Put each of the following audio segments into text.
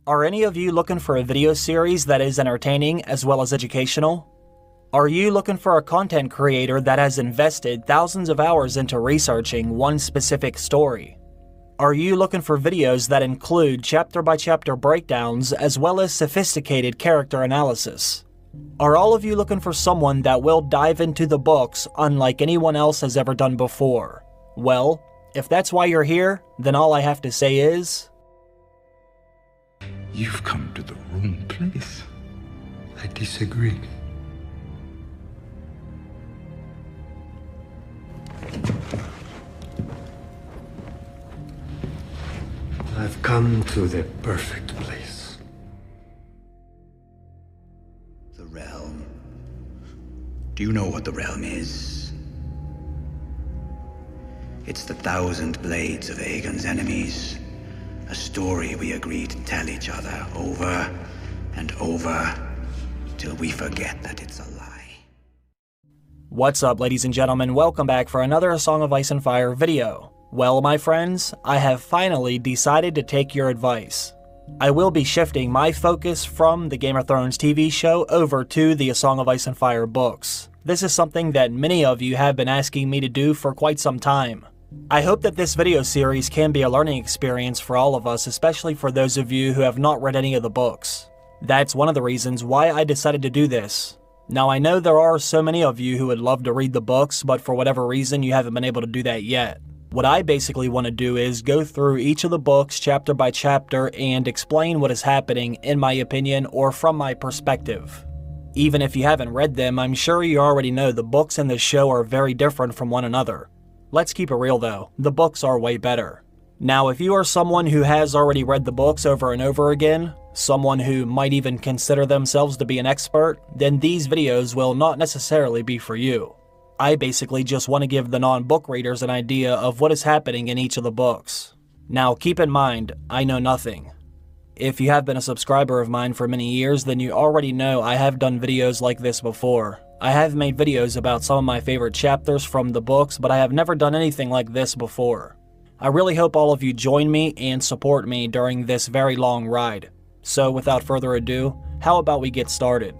Are any of you looking for a video series that is entertaining as well as educational? Are you looking for a content creator that has invested thousands of hours into researching one specific story? Are you looking for videos that include chapter-by-chapter breakdowns as well as sophisticated character analysis? Are all of you looking for someone that will dive into the books unlike anyone else has ever done before? Well, if that's why you're here, then all I have to say is... You've come to the wrong place. I disagree. I've come to the perfect place. The realm. Do you know what the realm is? It's the 1,000 blades of Aegon's enemies. A story we agree to tell each other over and over till we forget that it's a lie. What's up, ladies and gentlemen? Welcome back for another A Song of Ice and Fire video. Well, my friends, I have finally decided to take your advice. I will be shifting my focus from the Game of Thrones TV show over to the A Song of Ice and Fire books. This is something that many of you have been asking me to do for quite some time. I hope that this video series can be a learning experience for all of us, especially for those of you who have not read any of the books. That's one of the reasons why I decided to do this. Now, I know there are so many of you who would love to read the books, but for whatever reason you haven't been able to do that yet. What I basically want to do is go through each of the books chapter by chapter and explain what is happening in my opinion or from my perspective. Even if you haven't read them, I'm sure you already know the books and the show are very different from one another. Let's keep it real though, the books are way better. Now, if you are someone who has already read the books over and over again, someone who might even consider themselves to be an expert, then these videos will not necessarily be for you. I basically just want to give the non-book readers an idea of what is happening in each of the books. Now, keep in mind, I know nothing. If you have been a subscriber of mine for many years, then you already know I have done videos like this before. I have made videos about some of my favorite chapters from the books, but I have never done anything like this before. I really hope all of you join me and support me during this very long ride. So without further ado, how about we get started?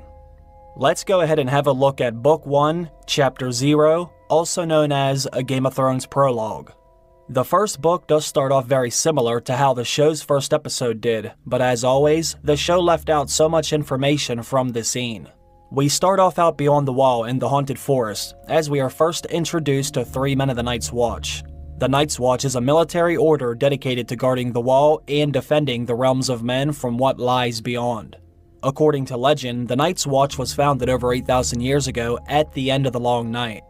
Let's go ahead and have a look at Book 1, Chapter 0, also known as A Game of Thrones Prologue. The first book does start off very similar to how the show's first episode did, but as always, the show left out so much information from the scene. We start off out beyond the wall in the haunted forest, as we are first introduced to 3 men of the Night's Watch. The Night's Watch is a military order dedicated to guarding the wall and defending the realms of men from what lies beyond. According to legend, the Night's Watch was founded over 8,000 years ago at the end of the Long Night.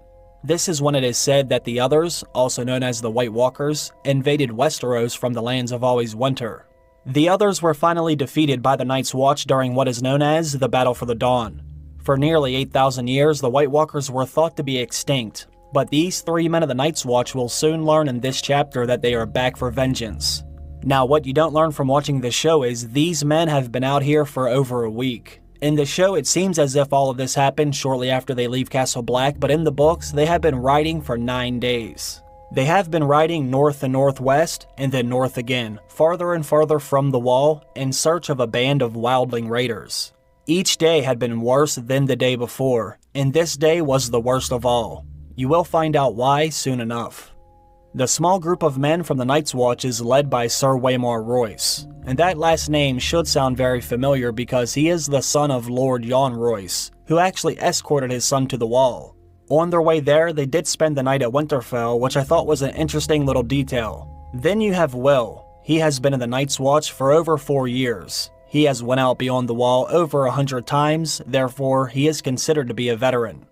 This is when it is said that the others, also known as the White Walkers, invaded Westeros from the lands of Always Winter. The others were finally defeated by the Night's Watch during what is known as the Battle for the Dawn. For nearly 8,000 years, the White Walkers were thought to be extinct, but these 3 men of the Night's Watch will soon learn in this chapter that they are back for vengeance. Now, what you don't learn from watching this show is these men have been out here for over a week. In the show, it seems as if all of this happened shortly after they leave Castle Black, but in the books, they have been riding for 9 days. They have been riding north and northwest, and then north again, farther and farther from the wall, in search of a band of wildling raiders. Each day had been worse than the day before, and this day was the worst of all. You will find out why soon enough. The small group of men from the Night's Watch is led by Sir Waymar Royce, and that last name should sound very familiar because he is the son of Lord Jon Royce, who actually escorted his son to the wall. On their way there, they did spend the night at Winterfell, which I thought was an interesting little detail. Then you have Will. He has been in the Night's Watch for over 4 years. He has went out beyond the wall over 100 times, therefore he is considered to be a veteran.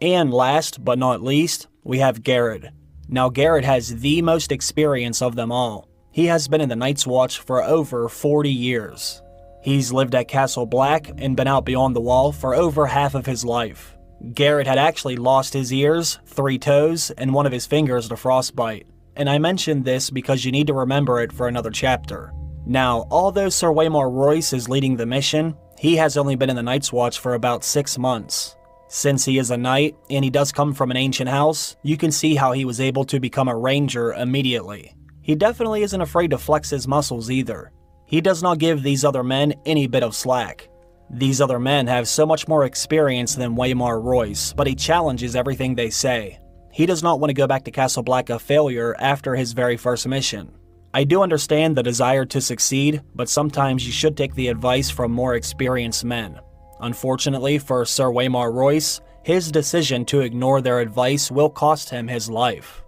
And last but not least, we have Garrett. Now Garrett has the most experience of them all. He has been in the Night's Watch for over 40 years. He's lived at Castle Black and been out beyond the wall for over half of his life. Garrett had actually lost his ears, 3 toes, and 1 of his fingers to frostbite. And I mentioned this because you need to remember it for another chapter. Now, although Sir Waymar Royce is leading the mission, he has only been in the Night's Watch for about 6 months. Since he is a knight, and he does come from an ancient house, you can see how he was able to become a ranger immediately. He definitely isn't afraid to flex his muscles either. He does not give these other men any bit of slack. These other men have so much more experience than Waymar Royce, but he challenges everything they say. He does not want to go back to Castle Black a failure after his very first mission. I do understand the desire to succeed, but sometimes you should take the advice from more experienced men. Unfortunately for Sir Waymar Royce, his decision to ignore their advice will cost him his life.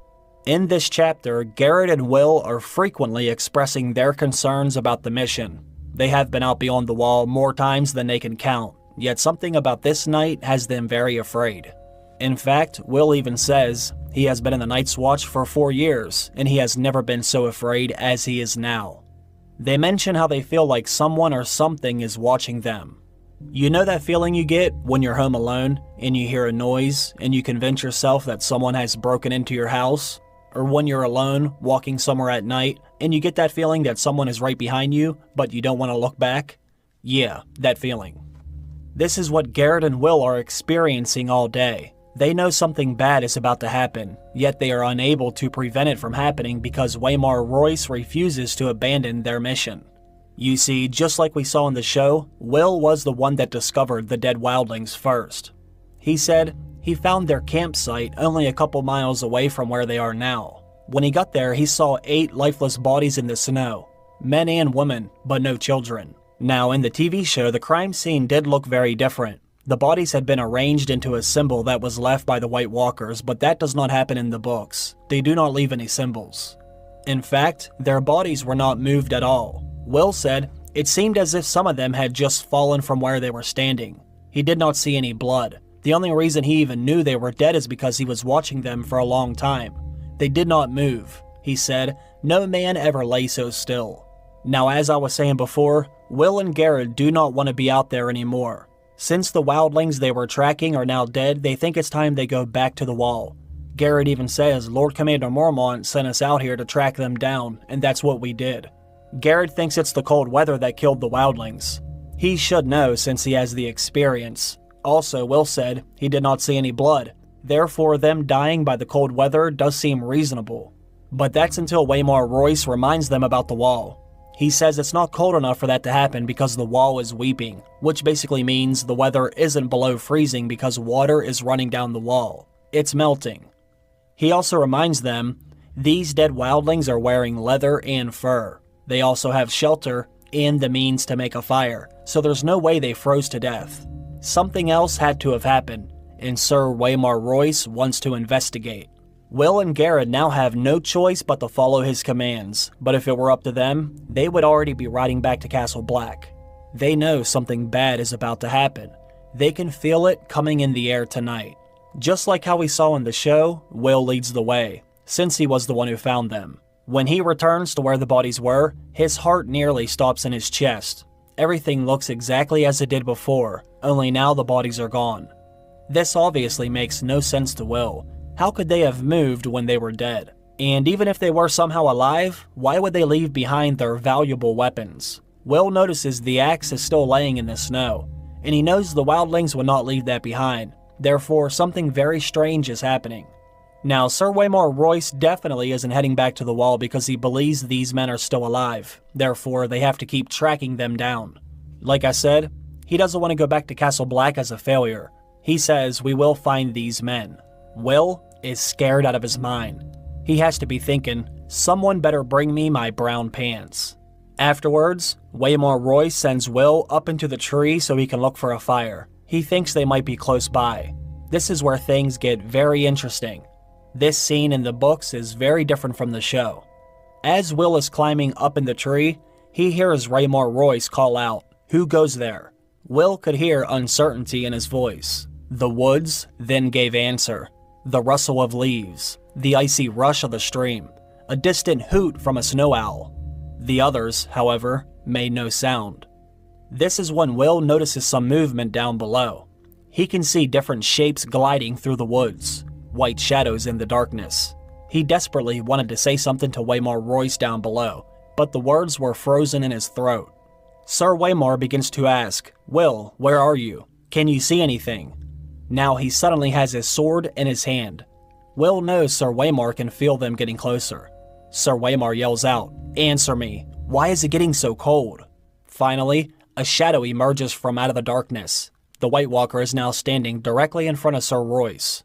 In this chapter, Garrett and Will are frequently expressing their concerns about the mission. They have been out beyond the wall more times than they can count, yet something about this night has them very afraid. In fact, Will even says he has been in the Night's Watch for 4 years, and he has never been so afraid as he is now. They mention how they feel like someone or something is watching them. You know that feeling you get when you're home alone, and you hear a noise, and you convince yourself that someone has broken into your house? Or when you're alone, walking somewhere at night, and you get that feeling that someone is right behind you, but you don't want to look back? Yeah, that feeling. This is what Garrett and Will are experiencing all day. They know something bad is about to happen, yet they are unable to prevent it from happening because Waymar Royce refuses to abandon their mission. You see, just like we saw in the show, Will was the one that discovered the dead wildlings first. He said he found their campsite only a couple miles away from where they are now. When he got there, he saw 8 lifeless bodies in the snow, men and women, but no children. Now, in the TV show, the crime scene did look very different. The bodies had been arranged into a symbol that was left by the White Walkers, but that does not happen in the books. They do not leave any symbols. In fact, their bodies were not moved at all. Will said it seemed as if some of them had just fallen from where they were standing. He did not see any blood. The only reason he even knew they were dead is because he was watching them for a long time. They did not move. He said, no man ever lay so still. Now, as I was saying before, Will and Garrett do not want to be out there anymore. Since the wildlings they were tracking are now dead, they think it's time they go back to the wall. Garrett even says Lord Commander Mormont sent us out here to track them down, and that's what we did. Garrett thinks it's the cold weather that killed the wildlings. He should know since he has the experience. Also, Will said he did not see any blood. Therefore, them dying by the cold weather does seem reasonable. But that's until Waymar Royce reminds them about the wall. He says it's not cold enough for that to happen because the wall is weeping, which basically means the weather isn't below freezing because water is running down the wall. It's melting. He also reminds them these dead wildlings are wearing leather and fur. They also have shelter and the means to make a fire, so there's no way they froze to death. Something else had to have happened, and Sir Waymar Royce wants to investigate. Will and Garrett now have no choice but to follow his commands, but if it were up to them, they would already be riding back to Castle Black. They know something bad is about to happen. They can feel it coming in the air tonight. Just like how we saw in the show, Will leads the way, since he was the one who found them. When he returns to where the bodies were, his heart nearly stops in his chest. Everything looks exactly as it did before, only now the bodies are gone. This obviously makes no sense to Will. How could they have moved when they were dead? And even if they were somehow alive, why would they leave behind their valuable weapons? Will notices the axe is still laying in the snow, and he knows the wildlings would not leave that behind. Therefore, something very strange is happening. Now, Sir Waymar Royce definitely isn't heading back to the wall because he believes these men are still alive. Therefore, they have to keep tracking them down. Like I said, he doesn't want to go back to Castle Black as a failure. He says we will find these men. Will is scared out of his mind. He has to be thinking, someone better bring me my brown pants. Afterwards, Waymar Royce sends Will up into the tree so he can look for a fire. He thinks they might be close by. This is where things get very interesting. This scene in the books is very different from the show. As Will is climbing up in the tree, he hears Waymar Royce call out, "Who goes there?" Will could hear uncertainty in his voice. The woods then gave answer. The rustle of leaves, the icy rush of the stream, a distant hoot from a snow owl. The others, however, made no sound. This is when Will notices some movement down below. He can see different shapes gliding through the woods, white shadows in the darkness. He desperately wanted to say something to Waymar Royce down below, but the words were frozen in his throat. Sir Waymar begins to ask, "Will, where are you? Can you see anything?" Now he suddenly has his sword in his hand. Will knows Sir Waymar can feel them getting closer. Sir Waymar yells out, "Answer me. Why is it getting so cold? Finally, a shadow emerges from out of the darkness. The White Walker is now standing directly in front of Sir Royce.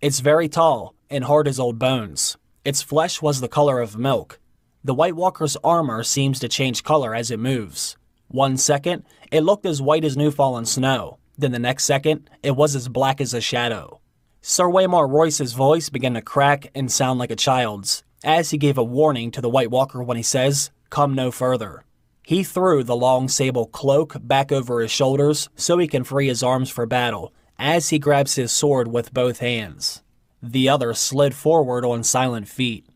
It's very tall and hard as old bones. Its flesh was the color of milk. The White Walker's armor seems to change color as it moves. 1 second, it looked as white as new fallen snow. Then the next second, it was as black as a shadow. Sir Waymar Royce's voice began to crack and sound like a child's, as he gave a warning to the White Walker when he says, "Come no further." He threw the long sable cloak back over his shoulders so he can free his arms for battle, as he grabs his sword with both hands. The other slid forward on silent feet.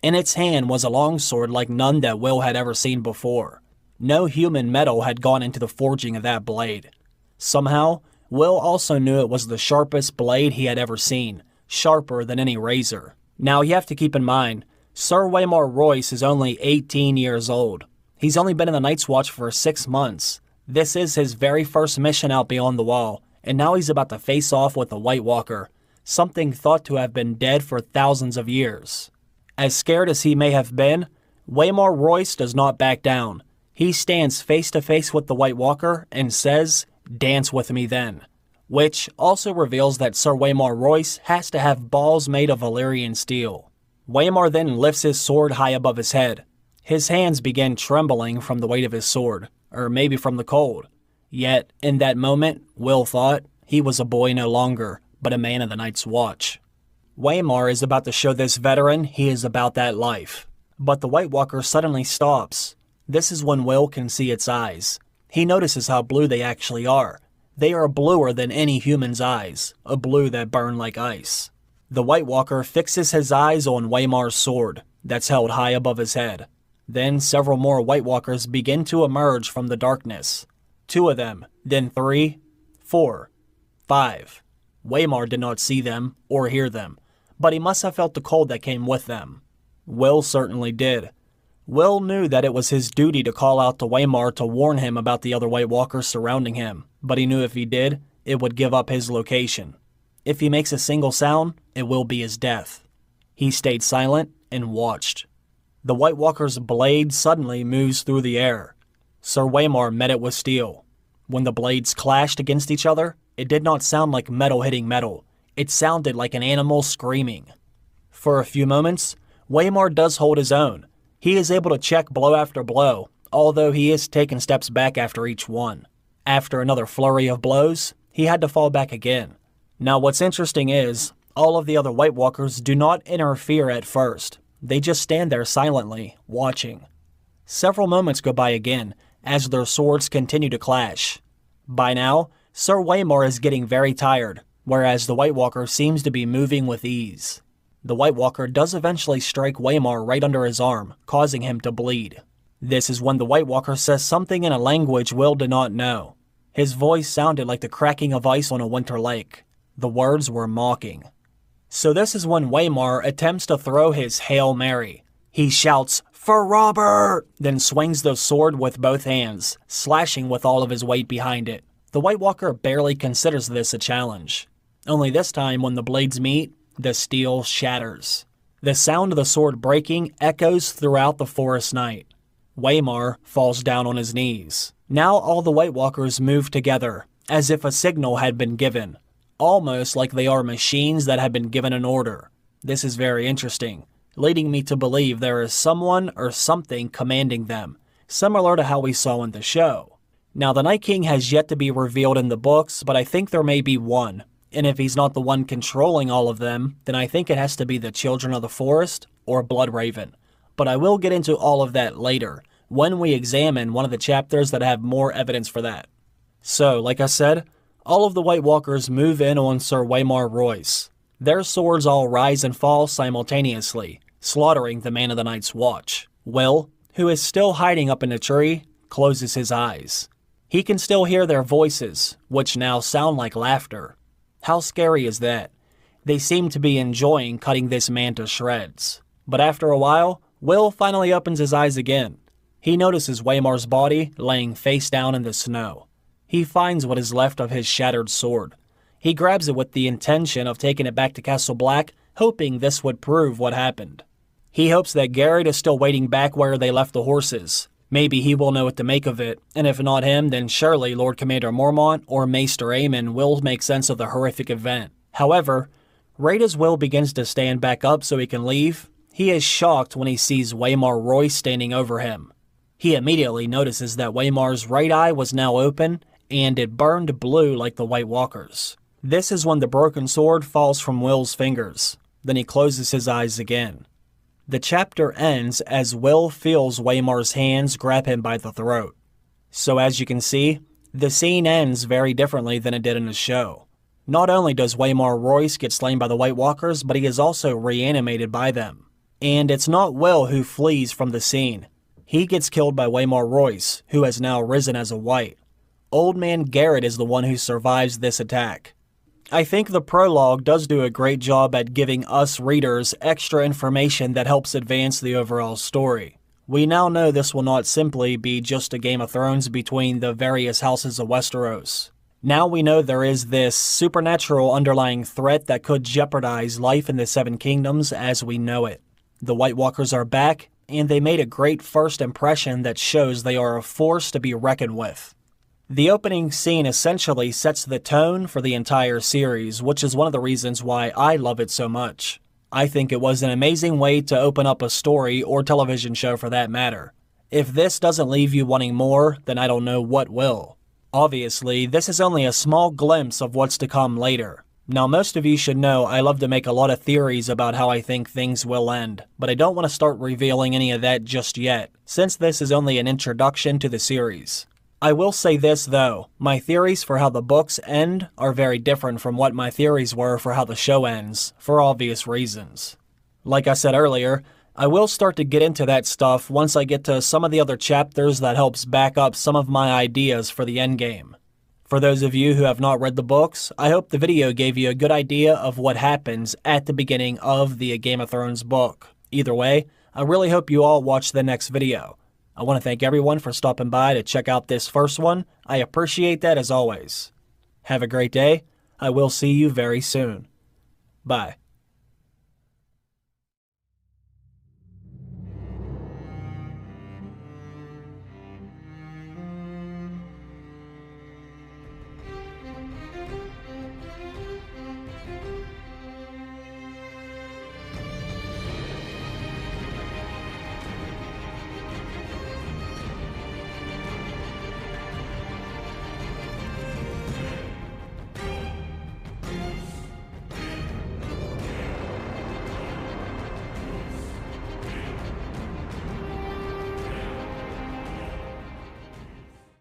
In its hand was a longsword like none that Will had ever seen before. No human metal had gone into the forging of that blade. Somehow, Will also knew it was the sharpest blade he had ever seen, sharper than any razor. Now you have to keep in mind, Sir Waymar Royce is only 18 years old. He's only been in the Night's Watch for 6 months. This is his very first mission out beyond the wall, and now he's about to face off with the White Walker, something thought to have been dead for thousands of years. As scared as he may have been, Waymar Royce does not back down. He stands face to face with the White Walker and says, "Dance with me then," which also reveals that Sir Waymar Royce has to have balls made of Valyrian steel. Waymar then lifts his sword high above his head. His hands begin trembling from the weight of his sword, or maybe from the cold. Yet, in that moment, Will thought he was a boy no longer, but a man of the Night's Watch. Waymar is about to show this veteran he is about that life. But the White Walker suddenly stops. This is when Will can see its eyes. He notices how blue they actually are. They are bluer than any human's eyes, a blue that burn like ice. The White Walker fixes his eyes on Waymar's sword, that's held high above his head. Then several more White Walkers begin to emerge from the darkness. 2 of them, then 3, 4, 5. Waymar did not see them or hear them, but he must have felt the cold that came with them. Will certainly did. Will knew that it was his duty to call out to Waymar to warn him about the other White Walkers surrounding him, but he knew if he did, it would give up his location. If he makes a single sound, it will be his death. He stayed silent and watched. The White Walker's blade suddenly moves through the air. Sir Waymar met it with steel. When the blades clashed against each other, it did not sound like metal hitting metal. It sounded like an animal screaming. For a few moments, Waymar does hold his own. He is able to check blow after blow, although he is taking steps back after each one. After another flurry of blows, he had to fall back again. Now what's interesting is, all of the other White Walkers do not interfere at first. They just stand there silently, watching. Several moments go by again, as their swords continue to clash. By now, Sir Waymar is getting very tired, whereas the White Walker seems to be moving with ease. The White Walker does eventually strike Waymar right under his arm, causing him to bleed. This is when the White Walker says something in a language Will did not know. His voice sounded like the cracking of ice on a winter lake. The words were mocking. So this is when Waymar attempts to throw his Hail Mary. He shouts, "For Robert!" then swings the sword with both hands, slashing with all of his weight behind it. The White Walker barely considers this a challenge. Only this time, when the blades meet, the steel shatters. The sound of the sword breaking echoes throughout the forest night. Waymar falls down on his knees. Now all the White Walkers move together, as if a signal had been given. Almost like they are machines that have been given an order. This is very interesting, leading me to believe there is someone or something commanding them, similar to how we saw in the show. Now the Night King has yet to be revealed in the books, but I think there may be one. And if he's not the one controlling all of them, then I think it has to be the Children of the Forest or Bloodraven. But I will get into all of that later, when we examine one of the chapters that have more evidence for that. So, like I said, all of the White Walkers move in on Sir Waymar Royce. Their swords all rise and fall simultaneously, slaughtering the man of the Night's Watch. Will, who is still hiding up in a tree, closes his eyes. He can still hear their voices, which now sound like laughter. How scary is that? They seem to be enjoying cutting this man to shreds. But after a while, Will finally opens his eyes again. He notices Waymar's body laying face down in the snow. He finds what is left of his shattered sword. He grabs it with the intention of taking it back to Castle Black, hoping this would prove what happened. He hopes that Garrett is still waiting back where they left the horses. Maybe he will know what to make of it, and if not him, then surely Lord Commander Mormont or Maester Aemon will make sense of the horrific event. However, right as Will begins to stand back up so he can leave, he is shocked when he sees Waymar Royce standing over him. He immediately notices that Waymar's right eye was now open, and it burned blue like the White Walkers. This is when the broken sword falls from Will's fingers. Then he closes his eyes again. The chapter ends as Will feels Waymar's hands grab him by the throat. So as you can see, the scene ends very differently than it did in the show. Not only does Waymar Royce get slain by the White Walkers, but he is also reanimated by them. And it's not Will who flees from the scene. He gets killed by Waymar Royce, who has now risen as a White. Old Man Garrett is the one who survives this attack. I think the prologue does do a great job at giving us readers extra information that helps advance the overall story. We now know this will not simply be just a Game of Thrones between the various houses of Westeros. Now we know there is this supernatural underlying threat that could jeopardize life in the Seven Kingdoms as we know it. The White Walkers are back, and they made a great first impression that shows they are a force to be reckoned with. The opening scene essentially sets the tone for the entire series, which is one of the reasons why I love it so much. I think it was an amazing way to open up a story or television show for that matter. If this doesn't leave you wanting more, then I don't know what will. Obviously, this is only a small glimpse of what's to come later. Now, most of you should know I love to make a lot of theories about how I think things will end, but I don't want to start revealing any of that just yet, since this is only an introduction to the series. I will say this though, my theories for how the books end are very different from what my theories were for how the show ends, for obvious reasons. Like I said earlier, I will start to get into that stuff once I get to some of the other chapters that helps back up some of my ideas for the endgame. For those of you who have not read the books, I hope the video gave you a good idea of what happens at the beginning of the Game of Thrones book. Either way, I really hope you all watch the next video. I want to thank everyone for stopping by to check out this first one. I appreciate that as always. Have a great day. I will see you very soon. Bye.